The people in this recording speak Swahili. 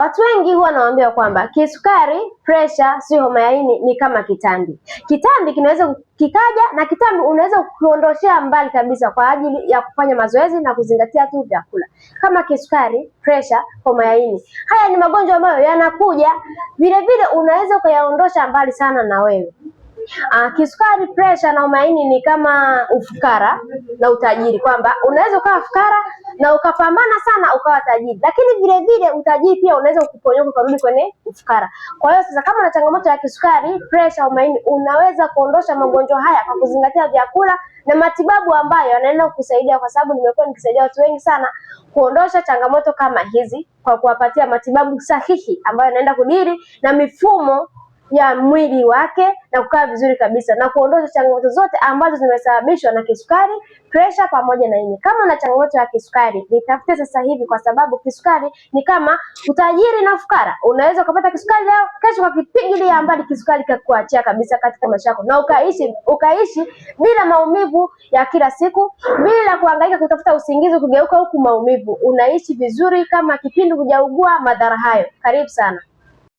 Watu wengi huwa nawaambia kwamba kisukari, pressure, sio homa ya ini ni kama kitambi. Kitambi kinaweza kikaja na kitambi unaweza kuondoshea mbali kabisa kwa ajili ya kufanya mazoezi na kuzingatia tu vyakula. Kama kisukari, pressure, homa ya ini. Haya ni magonjwa ambayo yanakuja, vile vile unaweza kuyaondosha mbali sana na wewe. Kisukari, pressure na homa ya ini ni kama ufukara na utajiri, kwamba unaweza ukawa fukara na ukapambana sana ukawa tajiri, lakini vile vile utajiri pia unaweza kukuponyoka ukarudi kwenye ufukara. Kwa hiyo sasa, kama una changamoto ya kisukari, pressure, homa ya ini, unaweza kuondosha magonjwa haya kwa kuzingatia vyakula na matibabu ambayo yanaenda kukusaidia, kwa sababu nimekuwa nikisaidia watu wengi sana kuondosha changamoto kama hizi kwa kuwapatia matibabu sahihi ambayo yanaenda kudiri na mifumo ya mwili wake na kukaa vizuri kabisa na kuondosha changamoto zote ambazo zimesababishwa na kisukari, pressure pamoja na ini. Kama una changamoto ya kisukari, nitafute sasa hivi, kwa sababu kisukari ni kama utajiri na ufukara. Unaweza kupata kisukari leo, kesho kwa kipigilia mbali kisukari kakuachia kabisa katika maisha yako, na ukaishi bila maumivu ya kila siku, bila kuhangaika kutafuta usingizi kugeuka huku maumivu. Unaishi vizuri kama kipindi hujaugua madhara hayo. Karibu sana.